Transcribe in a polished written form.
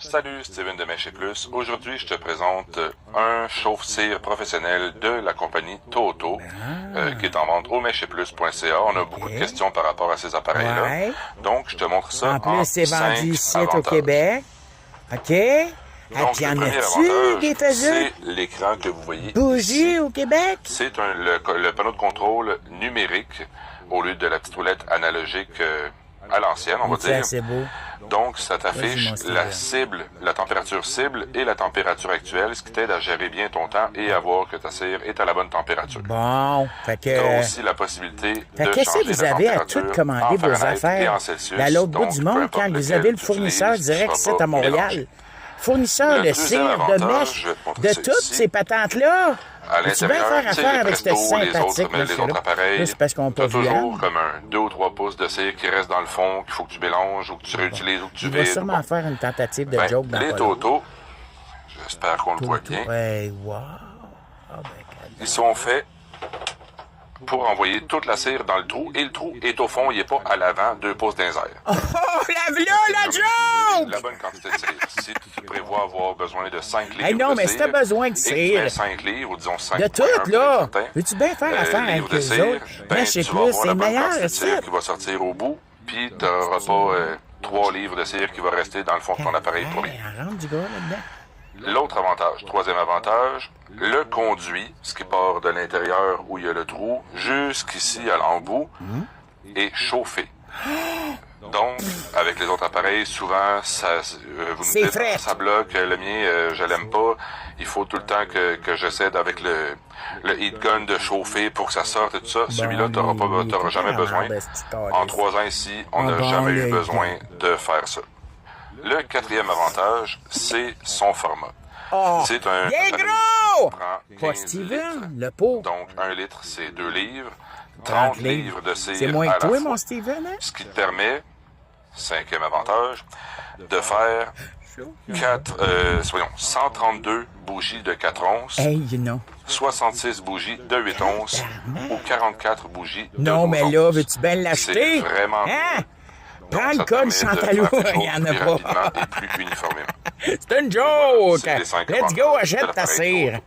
Salut, Steven de Mèche et Plus. Aujourd'hui, je te présente un chauffe-cire professionnel de la compagnie Toto, qui est en vente au mècheetplus.ca. On a beaucoup de questions par rapport à ces appareils-là. Ouais. Donc, je te montre ça En plus, c'est vendu ici au avantages. Québec. OK. Donc, Puis, y le en premier a-tu avantage, des faiseux? c'est l'écran que vous voyez Bougie ici. au Québec? C'est le panneau de contrôle numérique au lieu de la petite roulette analogique à l'ancienne, on va C'est dire. assez beau. Donc, ça t'affiche Vas-y, mon la Steven. cible, la température cible et la température actuelle, ce qui t'aide à gérer bien ton temps et à voir que ta cire est à la bonne température. Bon, fait Tu as que... aussi la possibilité Fait de qu'est-ce que changer vous la avez à température tout commander en vos Fahrenheit et affaires en Celsius. à l'autre bout Donc, du peu monde importe quand vous lequel avez le tu fournisseur utilises, direct tu ici seras à Montréal? mélangé. Fournisseur Le de deuxième cire, de avantage, mèche, je vais te montrer de ça toutes ici. ces patentes-là. À Peux-tu bien l'intérieur, faire tu sais, affaire les avec ce Presto, les sympathique autres monsieur-là? appareils, Là, c'est parce qu'on peut t'as toujours viande. comme un 2 ou 3 pouces de cire qui reste dans le fond, qu'il faut que tu mélanges ou que tu réutilises ou que tu Il va vides. sûrement Bon. faire une tentative de Ben, joke dans les pas long. Toto, j'espère qu'on le voit bien, Ouais, wow. Ah, ben, ils sont faits pour envoyer toute la cire dans le trou, et le trou est au fond, il n'est pas à l'avant, 2 pouces dans les airs. oh, la v'là, la joke! La bonne quantité de cire. Si tu prévois avoir besoin de 5 livres Hey, non, de mais cire, si t'as besoin de et que tu cire, mets 5 livres, ou disons 5 de tout, là, veux-tu bien faire affaire avec livres de eux cire, autres? ben, Mèche tu et vas Plus, avoir c'est la bonne meilleur, quantité de cire ça. qui va sortir au bout, puis tu n'auras pas 3 livres de cire qui va rester dans le fond de ton appareil pour rien. Hey, rentre du gars là-dedans. L'autre avantage, troisième avantage, le conduit, ce qui part de l'intérieur où il y a le trou, jusqu'ici à l'embout, est chauffé. Donc, avec les autres appareils, souvent, vous C'est me dites, frais. ça bloque, le mien, je l'aime pas. Il faut tout le temps que j'essaie avec le heat gun de chauffer pour que ça sorte et tout ça. Celui-là, tu n'auras jamais besoin. En 3 ans ici, on n'a jamais eu besoin de faire ça. Le quatrième avantage, c'est son format. Oh, C'est un bien appareil gros! qui prend Pas 15 Steven, litres. le pot. Donc, 1 litre, c'est 2 livres. 30 livres de cire C'est moins à que la toi, fois. mon Steven, hein? Ce qui te permet, cinquième avantage, de faire 132 bougies de 4 onces, Hey, non. 66 bougies de 8 onces ou 44 bougies de 12 Non, mais là, onces. veux-tu bien l'acheter? C'est vraiment Hein? Donc, Prends ça le te code permet de Chantalou, faire quelque il n'y chose en a plus pas. rapidement et plus uniformément. C'est une joke! C'est les 5 Let's go, avantages de achète ta l'appareil cire. Toto.